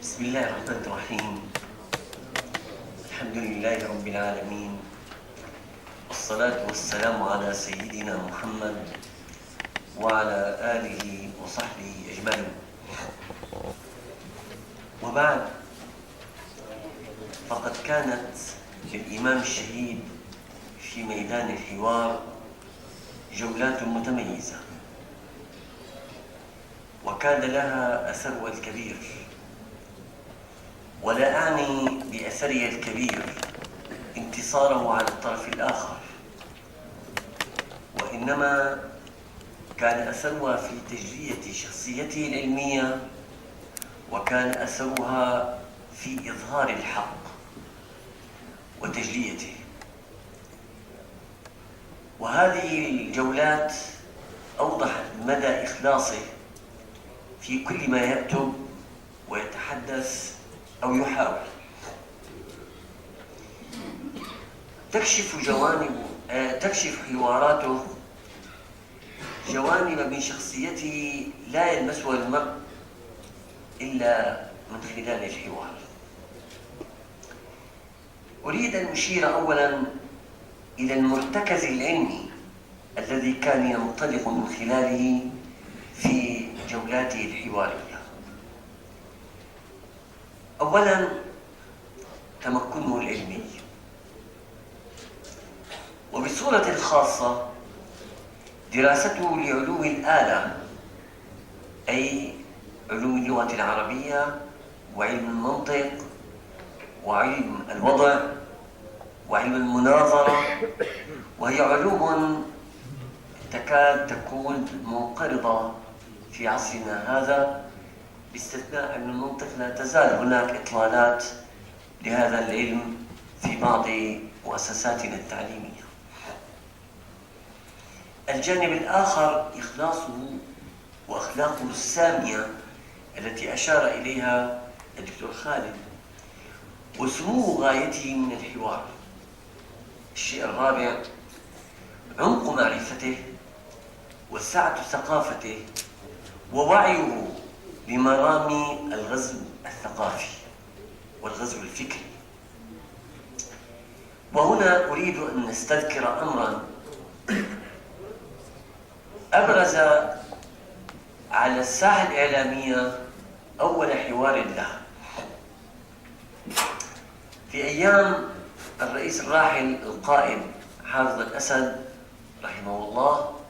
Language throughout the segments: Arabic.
بسم الله الرحمن الرحيم. الحمد لله رب العالمين، والصلاة والسلام على سيدنا محمد وعلى آله وصحبه أجمعين. وبعد، فقد كانت للإمام الشهيد في ميدان الحوار جولات متميزة، وكان لها أثرها الكبير، ولا أعني بأثرها الكبير انتصاره على الطرف الآخر، وإنما كان أثرها في تجلية شخصيته العلمية، وكان أثرها في إظهار الحق وتجليته. وهذه الجولات أوضحت مدى إخلاصه في كل ما يكتب ويتحدث أو يحاول. تكشف حواراته جوانب من شخصيته لا يلمسها المرء إلا من خلال الحوار. أريد أن أشير أولاً إلى المرتكز العلمي الذي كان ينطلق من خلاله في جولاته الحوارية. أولاً، تمكنه العلمي، وبصورة خاصة دراسته لعلوم الآلة، أي علوم اللغة العربية وعلم المنطق وعلم الوضع وعلم المناظرة، وهي علوم تكاد تكون منقرضة في عصرنا هذا، باستثناء علم المنطق لا تزال هناك إطلالات لهذا العلم في بعض مؤسساتنا التعليمية. الجانب الآخر إخلاصه وأخلاقه السامية التي أشار إليها الدكتور خالد، وسمو غايته من الحوار. الشيء الرابع، عمق معرفته وسعة ثقافته ووعيه بمرامي الغزو الثقافي والغزو الفكري. وهنا أريد أن نستذكر أمراً أبرز على الساحة الإعلامية أول حوار له في أيام الرئيس الراحل القائد حافظ الأسد رحمه الله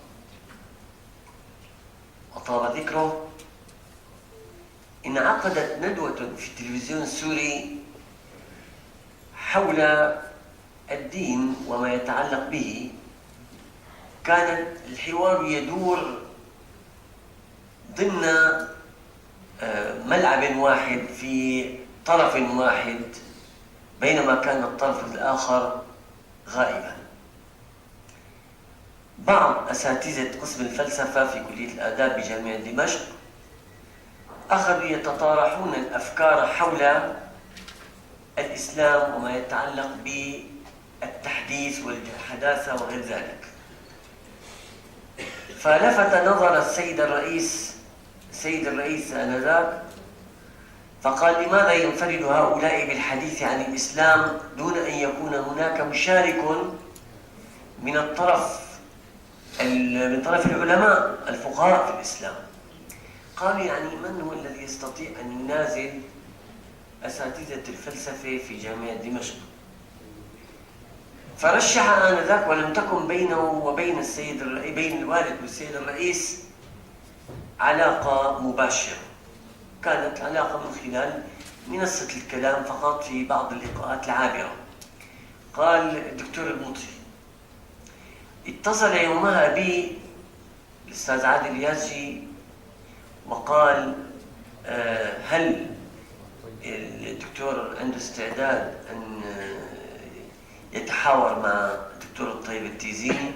وطاب ذكره. انعقدت ندوة في التلفزيون السوري حول الدين وما يتعلق به. كان الحوار يدور ضمن ملعب واحد في طرف واحد، بينما كان الطرف الآخر غائبا. بعض أساتذة قسم الفلسفة في كلية الآداب بجامعة دمشق أخذوا يتطارحون الأفكار حول الإسلام وما يتعلق بالتحديث والحداثة وغير ذلك. فلفت نظر السيد الرئيس آنذاك، فقال: لماذا ينفرد هؤلاء بالحديث عن الإسلام دون أن يكون هناك مشارك من طرف العلماء الفقهاء في الإسلام؟ قال: يعني من هو الذي يستطيع أن ينازل أساتذة الفلسفة في جامعة دمشق؟ فرشح آنذاك، ولم تكن بينه وبين بين الوالد والسيد الرئيس علاقة مباشرة، كانت علاقة من خلال منصة الكلام فقط في بعض اللقاءات العابرة. قال الدكتور المطي اتصل يومها بي الأستاذ عادل اليازجي وقال: هل الدكتور عنده استعداد أن يتحاور مع الدكتور الطيب التيزيني؟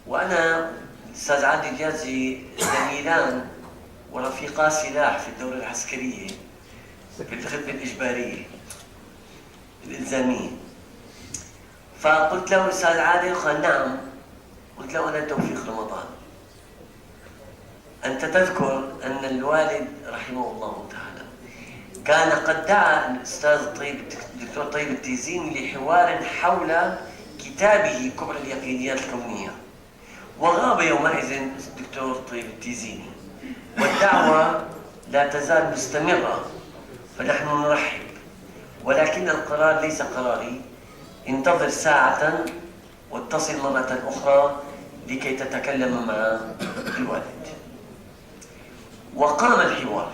وأنا الأستاذ عادل اليازجي زميلان ورفيقا سلاح في الدورة العسكرية في الخدمة الإجبارية الإلزامية. فقلت له: أستاذ عادل؟ قال: نعم. قلت له: أنا توفيق رمضان، أنت تذكر أن الوالد رحمه الله تعالى كان قد دعا الأستاذ الدكتور طيب التيزيني لحوار حول كتابه كبر اليقينيات الكونية، وغاب يومئذ الدكتور طيب التيزيني، والدعوة لا تزال مستمرة، فنحن نرحب، ولكن القرار ليس قراري. انتظر ساعة واتصل مرة أخرى لكي تتكلم مع الوالد. وقام الحوار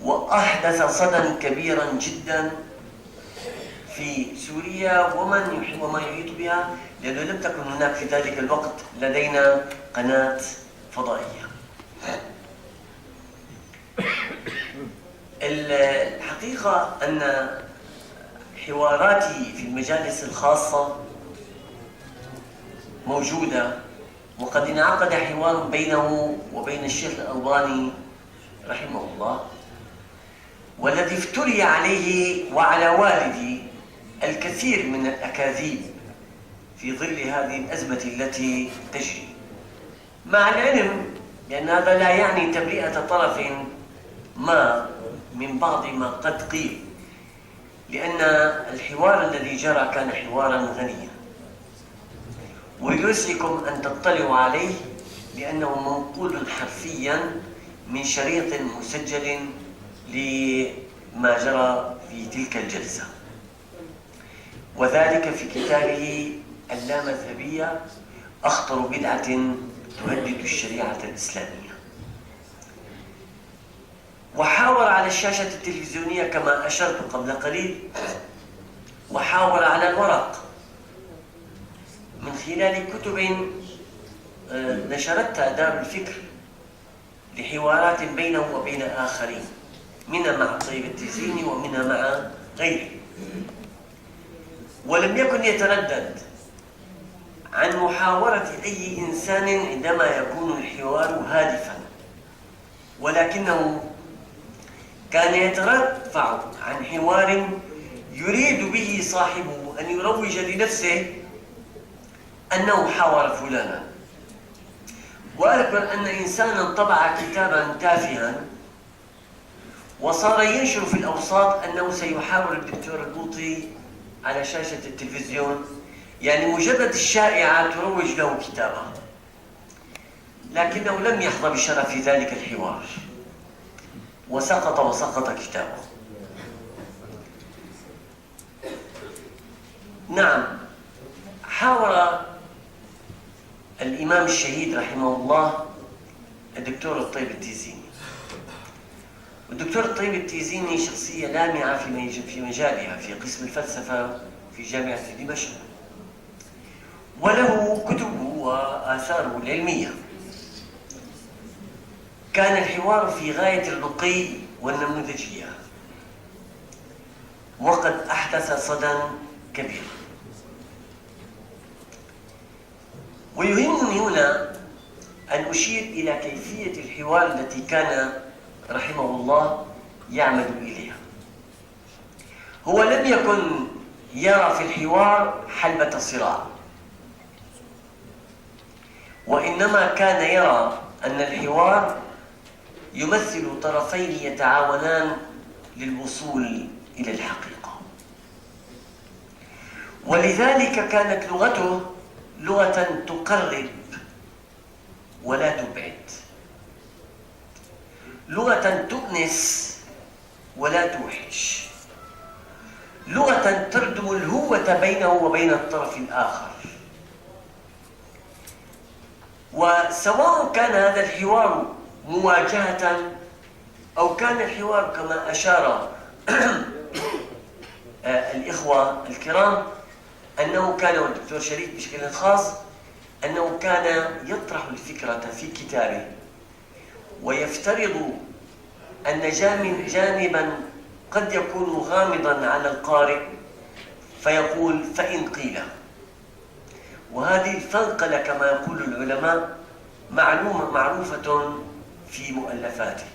وأحدث صدى كبيرا جدا في سوريا وما يحيط بها، لأنه لم تكن هناك في ذلك الوقت لدينا قناة فضائية. الحقيقة أن حواراتي في المجالس الخاصة موجودة، وقد انعقد حوار بينه وبين الشيخ الألباني رحمه الله، والذي افتري عليه وعلى والدي الكثير من الأكاذيب في ظل هذه الأزمة التي تجري، مع العلم بأن هذا لا يعني تبرئة طرف ما من بعض ما قد قيل، لأن الحوار الذي جرى كان حوارا غنيا، ويسعدكم أن تطلعوا عليه لأنه منقول حرفيا من شريط مسجل لما جرى في تلك الجلسة، وذلك في كتابه اللامذهبية أخطر بدعة تهدد الشريعة الإسلامية. وحاور على الشاشة التلفزيونية كما أشرت قبل قليل، وحاور على الورق من خلال كتب نشرتها دار الفكر لحوارات بينه وبين آخرين، منها مع طيب التيزيني ومنها مع غيره. ولم يكن يتردد عن محاورة أي إنسان عندما يكون الحوار هادفا، ولكنه كان يترفع عن حوار يريد به صاحبه أن يروج لنفسه أنه حاور فلانا. وأذكر أن إنسانا طبع كتابا تافها وصار ينشر في الأوساط أنه سيحاور الدكتور البوطي على شاشة التلفزيون، يعني مجرد الشائعة تروج له كتابا، لكنه لم يحظى بشرف ذلك الحوار وسقط كتابه. نعم، حاور الإمام الشهيد رحمه الله الدكتور الطيب التيزيني، والدكتور الطيب التيزيني شخصية لامعة في مجالها في قسم الفلسفة في جامعة دمشق، وله كتبه وآثاره العلمية. كان الحوار في غاية الرقي والنموذجية، وقد أحدث صدى كبير. ويهمني هنا أن أشير إلى كيفية الحوار التي كان رحمه الله يعمل إليها. هو لم يكن يرى في الحوار حلبة صراع، وإنما كان يرى أن الحوار يمثل طرفين يتعاونان للوصول إلى الحقيقة، ولذلك كانت لغته لغة تقرب ولا تبعد، لغة تؤنس ولا توحش، لغة تردم الهوة بينه وبين الطرف الآخر. وسواء كان هذا الحوار مواجهة أو كان الحوار كما أشار الإخوة الكرام أنه كان، والدكتور شريف بشكل خاص، أنه كان يطرح الفكرة في كتابه ويفترض أن جانبا قد يكون غامضا على القارئ فيقول فإن قيل. وهذه الفنقلة كما يقول العلماء معروفة في مؤلفاته،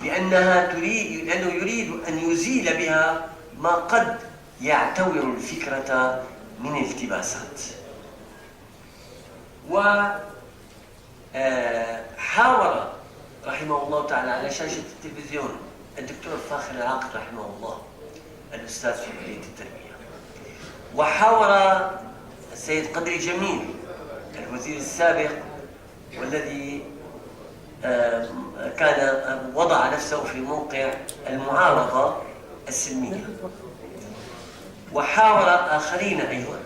لأنه يريد أن يزيل بها ما قد يعتور الفكرة من التباسات. وحاور رحمه الله تعالى على شاشة التلفزيون الدكتور فاخر العاقل رحمه الله الأستاذ في كلية التربية. وحاور السيد قدري جميل الوزير السابق والذي كان وضع نفسه في موقع المعارضة السلمية، وحاور آخرين أيضا.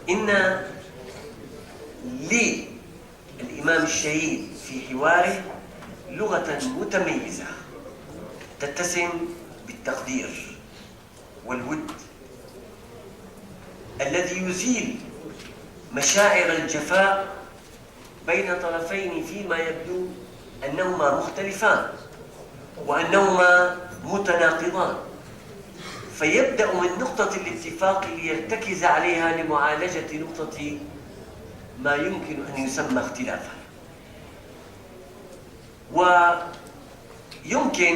إن للإمام الشهيد في حواره لغة متميزة تتسم بالتقدير والود الذي يزيل مشاعر الجفاء بين طرفين فيما يبدو أنهما مختلفان وأنهما متناقضان، فيبدأ من نقطة الاتفاق ليرتكز عليها لمعالجة نقطة ما يمكن أن يسمى اختلافا. ويمكن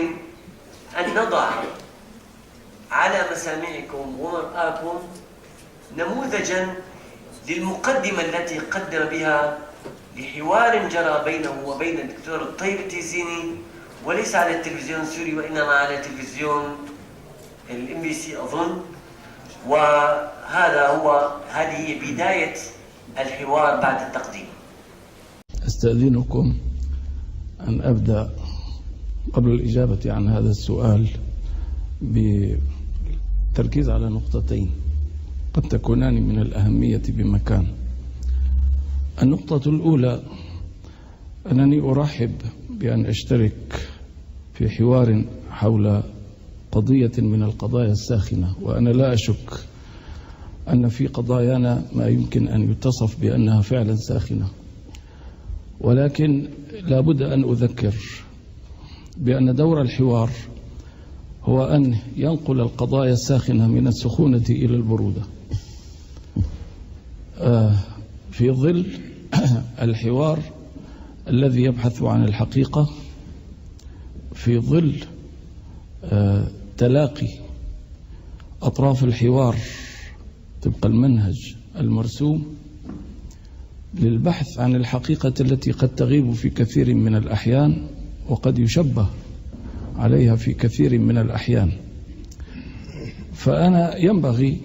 أن نضع على مسامعكم ومرآكم نموذجا للمقدمة التي قدم بها لحوار جرى بينه وبين الدكتور الطيب التيزيني، وليس على التلفزيون السوري وإنما على تلفزيون الMBC أظن. هذه هي بداية الحوار بعد التقديم. أستأذنكم أن أبدأ قبل الإجابة عن هذا السؤال بالتركيز على نقطتين قد تكونان من الأهمية بمكان. النقطة الأولى أنني أرحب بأن أشترك في حوار حول قضية من القضايا الساخنة، وأنا لا أشك أن في قضايانا ما يمكن أن يتصف بأنها فعلا ساخنة، ولكن لا بد أن أذكر بأن دور الحوار هو أن ينقل القضايا الساخنة من السخونة إلى البرودة في ظل الحوار الذي يبحث عن الحقيقة، في ظل تلاقي أطراف الحوار طبق المنهج المرسوم للبحث عن الحقيقة التي قد تغيب في كثير من الأحيان وقد يشبه عليها في كثير من الأحيان. فأنا ينبغي،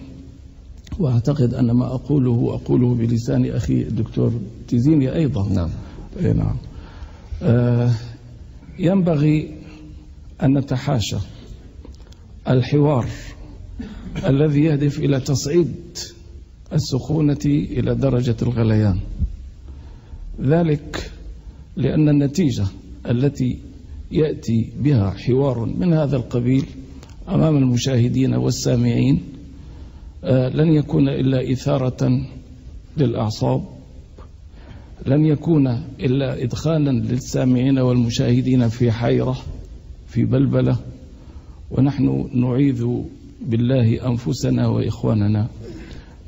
وأعتقد أن ما أقوله بلسان أخي الدكتور تيزيني أيضا. نعم. نعم. ينبغي أن نتحاشى الحوار الذي يهدف إلى تصعيد السخونة إلى درجة الغليان، ذلك لأن النتيجة التي يأتي بها حوار من هذا القبيل أمام المشاهدين والسامعين لن يكون إلا إثارة للأعصاب، لن يكون إلا إدخالا للسامعين والمشاهدين في حيرة، في بلبلة. ونحن نعيذ بالله أنفسنا وإخواننا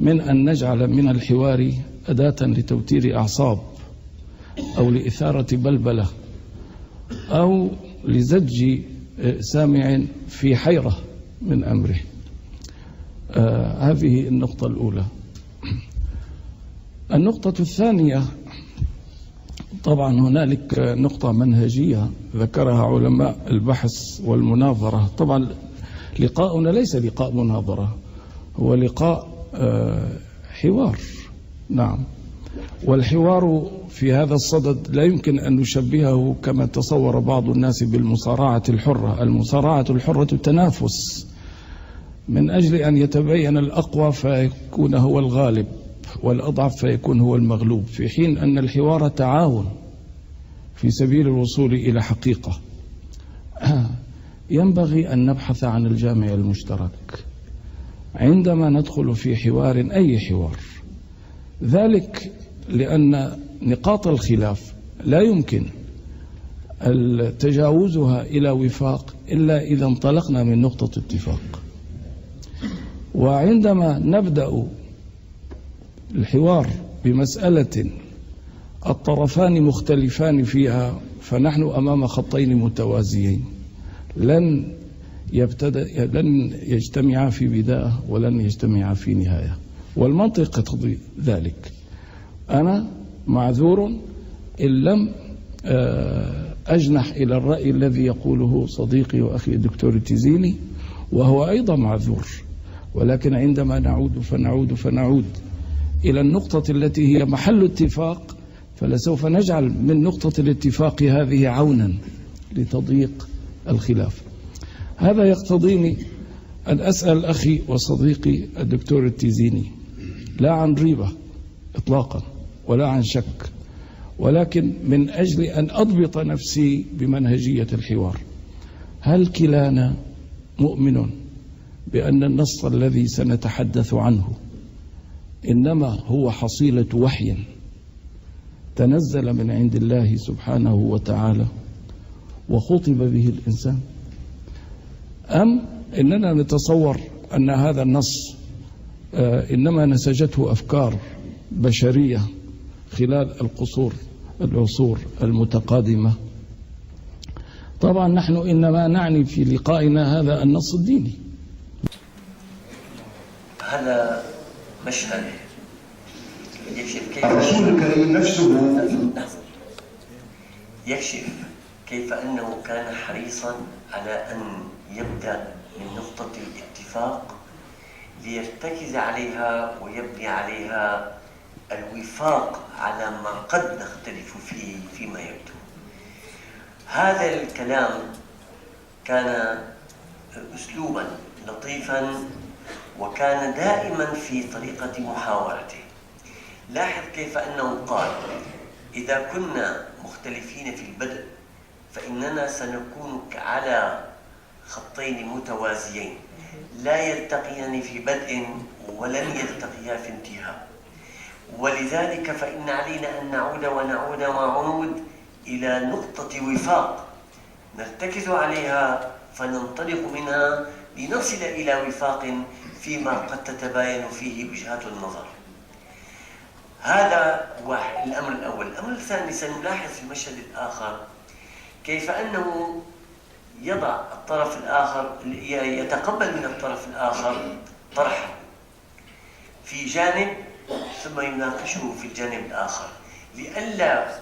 من أن نجعل من الحوار أداة لتوتير أعصاب أو لإثارة بلبلة أو لزج سامع في حيرة من أمره. هذه النقطة الأولى. النقطة الثانية، طبعا هنالك نقطة منهجية ذكرها علماء البحث والمناظرة. طبعا لقاؤنا ليس لقاء مناظرة، هو لقاء حوار. نعم. والحوار في هذا الصدد لا يمكن أن نشبهه كما تصور بعض الناس بالمصارعة الحرة. المصارعة الحرة تنافس من أجل أن يتبين الأقوى فيكون هو الغالب والأضعف فيكون هو المغلوب، في حين أن الحوار تعاون في سبيل الوصول إلى حقيقة. ينبغي أن نبحث عن الجامع المشترك عندما ندخل في حوار، أي حوار، ذلك لأن نقاط الخلاف لا يمكن تجاوزها إلى وفاق إلا إذا انطلقنا من نقطة اتفاق. وعندما نبدأ الحوار بمسألة الطرفان مختلفان فيها فنحن أمام خطين متوازيين لن يجتمعا في بداية ولن يجتمعا في نهاية، والمنطق يقتضي ذلك. أنا معذور إن لم أجنح إلى الرأي الذي يقوله صديقي وأخي الدكتور التيزيني، وهو أيضا معذور، ولكن عندما نعود إلى النقطة التي هي محل اتفاق، فلسوف نجعل من نقطة الاتفاق هذه عونا لتضييق الخلاف. هذا يقتضيني أن أسأل أخي وصديقي الدكتور التيزيني، لا عن ريبة إطلاقا ولا عن شك، ولكن من أجل أن أضبط نفسي بمنهجية الحوار: هل كلانا مؤمن بأن النص الذي سنتحدث عنه إنما هو حصيلة وحي تنزل من عند الله سبحانه وتعالى وخطب به الإنسان، أم إننا نتصور أن هذا النص إنما نسجته أفكار بشرية خلال العصور المتقادمة؟ طبعا نحن إنما نعني في لقائنا هذا النص الديني. هذا مشهد يكشف كيف الرسول الكريم نفسه يكشف كيف أنه كان حريصا على أن يبدأ من نقطة الاتفاق ليرتكز عليها ويبني عليها الوفاق على ما قد نختلف فيه فيما يبدو. هذا الكلام كان أسلوبا لطيفا وكان دائما في طريقة محاورته. لاحظ كيف أنه قال: إذا كنا مختلفين في البدء فإننا سنكون على خطين متوازيين لا يلتقيان في بدء ولن يلتقيا في انتهاء، ولذلك فإن علينا أن نعود ونعود إلى نقطة وفاق نرتكز عليها فننطلق منها لنصل إلى وفاق فيما قد تتباين فيه وجهات النظر. هذا الأمر الأول. الأمر الثاني، سنلاحظ في المشهد الآخر كيف أنه يضع الطرف الآخر، يتقبل من الطرف الآخر طرحه في جانب ثم يناقشه في الجانب الآخر، لئلا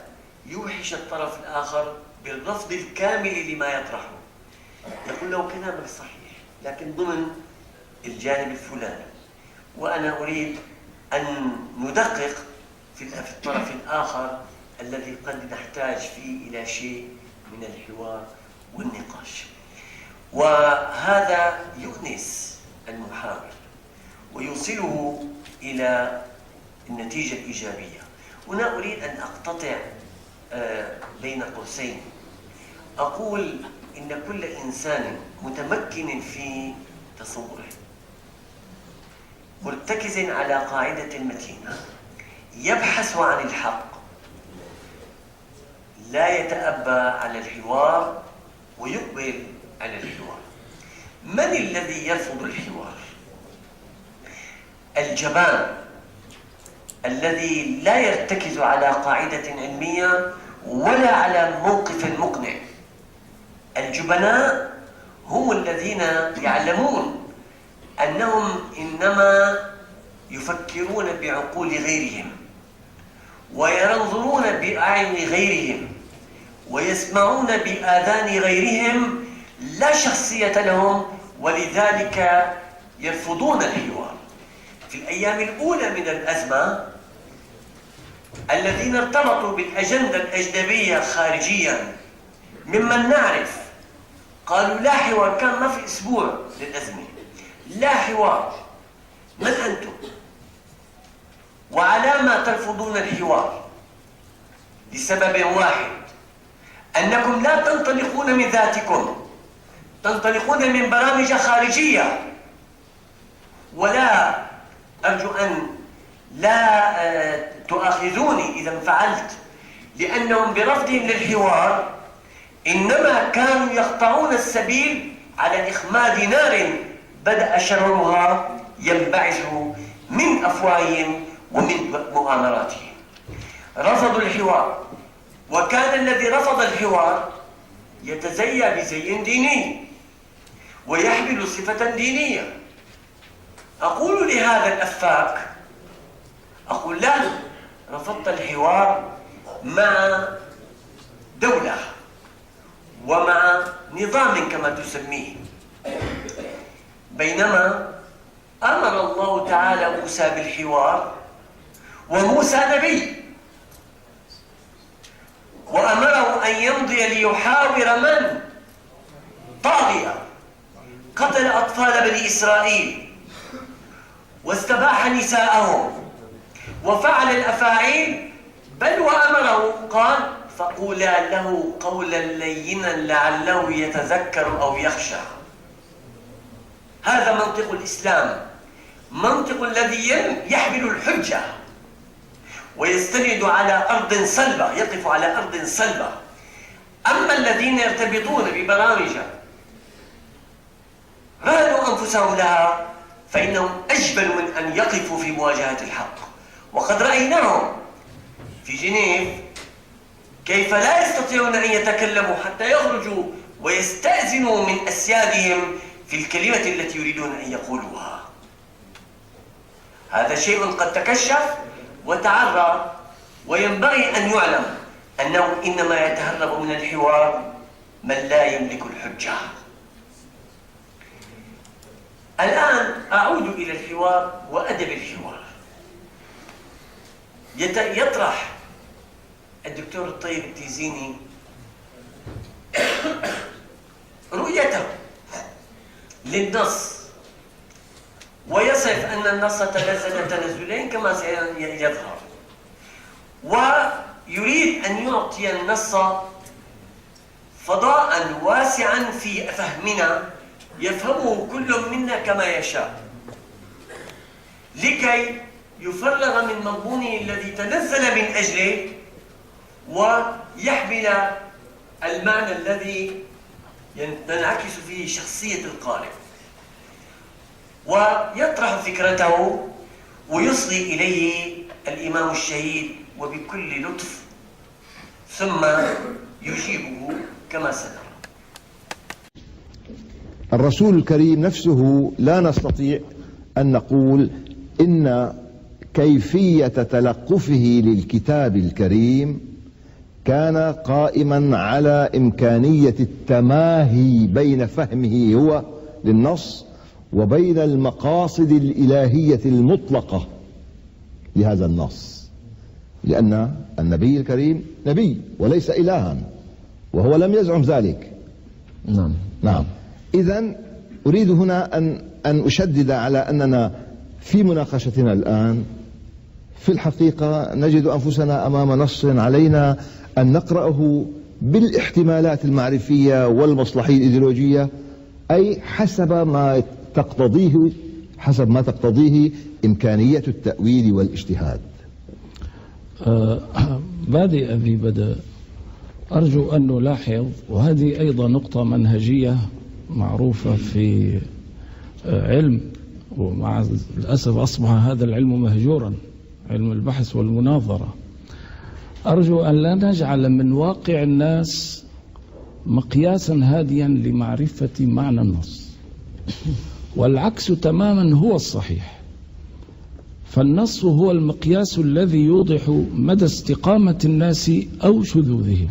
يوحش الطرف الآخر بالرفض الكامل لما يطرحه. يقول له كلامك صحيح لكن ضمن الجانب الفلاني، وأنا أريد أن ندقق في الطرف الآخر الذي قد نحتاج فيه إلى شيء من الحوار والنقاش. وهذا يؤنس المحاور ويوصله إلى النتيجة الإيجابية. هنا أريد أن أقتطع بين قوسين، أقول إن كل إنسان متمكن في تصوره مرتكز على قاعدة متينة يبحث عن الحق، لا يتأبى على الحوار ويقبل على الحوار. من الذي يرفض الحوار؟ الجبان الذي لا يرتكز على قاعدة علمية ولا على موقف مقنع. الجبناء هم الذين يعلمون أنهم إنما يفكرون بعقول غيرهم وينظرون بأعين غيرهم ويسمعون بآذان غيرهم، لا شخصية لهم، ولذلك يرفضون الحوار. في الأيام الأولى من الأزمة الذين ارتبطوا بالأجندة الأجنبية خارجيا ممن نعرف قالوا لا حوار، كان ما في أسبوع للأزمة، لا حوار. من أنتم؟ وعلى ما ترفضون الحوار؟ لسبب واحد، أنكم لا تنطلقون من ذاتكم، تنطلقون من برامج خارجية. ولا أرجو أن لا تؤاخذوني إذا فعلت، لأنهم برفضهم للحوار إنما كانوا يقطعون السبيل على إخماد نار بدأ شررها ينبعث من أفواههم ومن مؤامراتهم. رفضوا الحوار، وكان الذي رفض الحوار يتزيى بزي ديني ويحمل صفة دينية. أقول لهذا الأفاك، أقول له رفضت الحوار مع دولة ومع نظام كما تسميه. بينما أمر الله تعالى موسى بالحوار، وموسى نبي، وأمره أن يمضي ليحاور من؟ طاغية قتل أطفال بني إسرائيل واستباح نساءهم وفعل الأفاعيل، بل وأمره قال فقولا له قولا لينا لعله يتذكر أو يخشى. هذا منطق الإسلام، منطق الذي يحمل الحجة ويستند على أرض صلبة، يقف على أرض صلبة. أما الذين يرتبطون ببرامج رهنوا أنفسهم لها فإنهم أجبل من أن يقفوا في مواجهة الحق. وقد رأيناهم في جنيف كيف لا يستطيعون أن يتكلموا حتى يخرجوا ويستأذنوا من أسيادهم في الكلمة التي يريدون أن يقولوها. هذا شيء قد تكشف وتعرى، وينبغي أن يعلم أنه إنما يتهرب من الحوار من لا يملك الحجة. الآن أعود إلى الحوار وأدب الحوار. يطرح الدكتور الطيب التيزيني رؤيته للنص، ويصف أن النص تنزل تنزلين كما سيظهر، ويريد أن يعطي النص فضاء واسعا في فهمنا يفهمه كل منا كما يشاء، لكي يفرغ من مضمونه الذي تنزل من أجله ويحمل المعنى الذي تنعكس فيه شخصية القارئ، ويطرح فكرته ويصغي إليه الإمام الشهيد وبكل لطف، ثم يجيبه كما سنرى. الرسول الكريم نفسه لا نستطيع أن نقول إن كيفية تلقفه للكتاب الكريم كان قائما على إمكانية التماهي بين فهمه هو للنص وبين المقاصد الإلهية المطلقة لهذا النص، لأن النبي الكريم نبي وليس إلها، وهو لم يزعم ذلك. نعم. إذن أريد هنا أن أشدد على أننا في مناقشتنا الآن في الحقيقة نجد أنفسنا أمام نص علينا أن نقرأه بالاحتمالات المعرفية والمصلحية الإيديولوجية، أي حسب ما تقتضيه إمكانية التأويل والاجتهاد. بادئ ذي بدء، أرجو أن نلاحظ، وهذه أيضا نقطة منهجية معروفة في علم، ومع الأسف أصبح هذا العلم مهجورا، علم البحث والمناظرة. أرجو أن لا نجعل من واقع الناس مقياسا هاديا لمعرفة معنى النص، والعكس تماما هو الصحيح. فالنص هو المقياس الذي يوضح مدى استقامة الناس أو شذوذهم.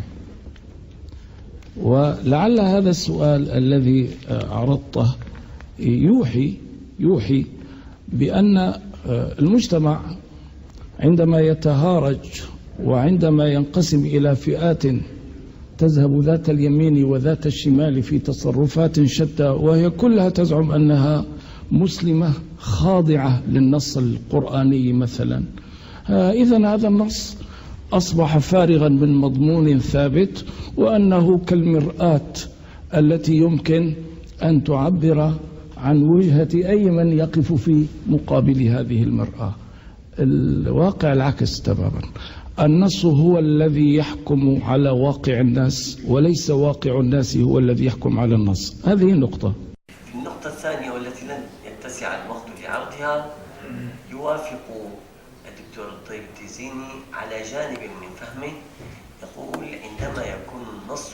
ولعل هذا السؤال الذي عرضته يوحي بأن المجتمع عندما يتهارج وعندما ينقسم إلى فئات تذهب ذات اليمين وذات الشمال في تصرفات شتى، وهي كلها تزعم أنها مسلمة خاضعة للنص القرآني مثلا، إذن هذا النص أصبح فارغا من مضمون ثابت، وأنه كالمرآة التي يمكن أن تعبر عن وجهة أي من يقف في مقابل هذه المرآة. الواقع العكس تماما، النص هو الذي يحكم على واقع الناس، وليس واقع الناس هو الذي يحكم على النص. هذه النقطة. النقطة الثانية والتي لن يتسع الوقت لعرضها، يوافق الدكتور الطيب التيزيني على جانب من فهمه، يقول عندما يكون النص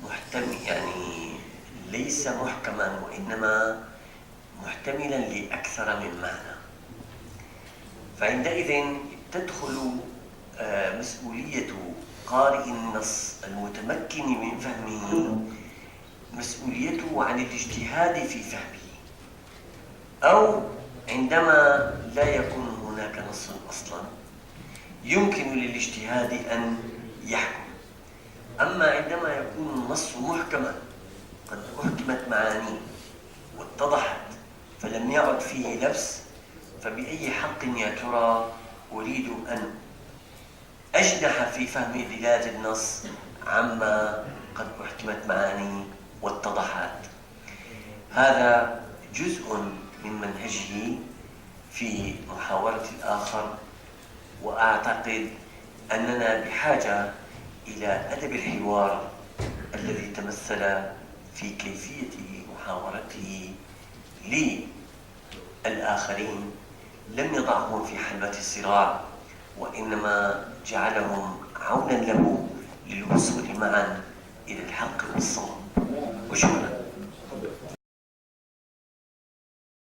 محتمل، يعني ليس محكما وإنما محتملا لأكثر من معنى، فعندئذ تدخل مسؤولية قارئ النص المتمكن من فهمه مسؤوليته عن الاجتهاد في فهمه، أو عندما لا يكون هناك نص أصلا يمكن للاجتهاد أن يحكم. أما عندما يكون النص محكما قد أحكمت معانيه واتضحت فلم يعد فيه لبس، فبأي حق يا ترى أريد أن أجنح في فهم دلالة النص عما قد أحكمت معانيه واتضحت؟ هذا جزء من منهجه في محاورة الآخر، وأعتقد أننا بحاجة إلى أدب الحوار الذي تمثل في كيفية محاورته للآخرين، لم يضعهم في حلبة الصراع، وإنما جعلهم عونا له للوصول معا إلى الحق والصواب. وشكرا.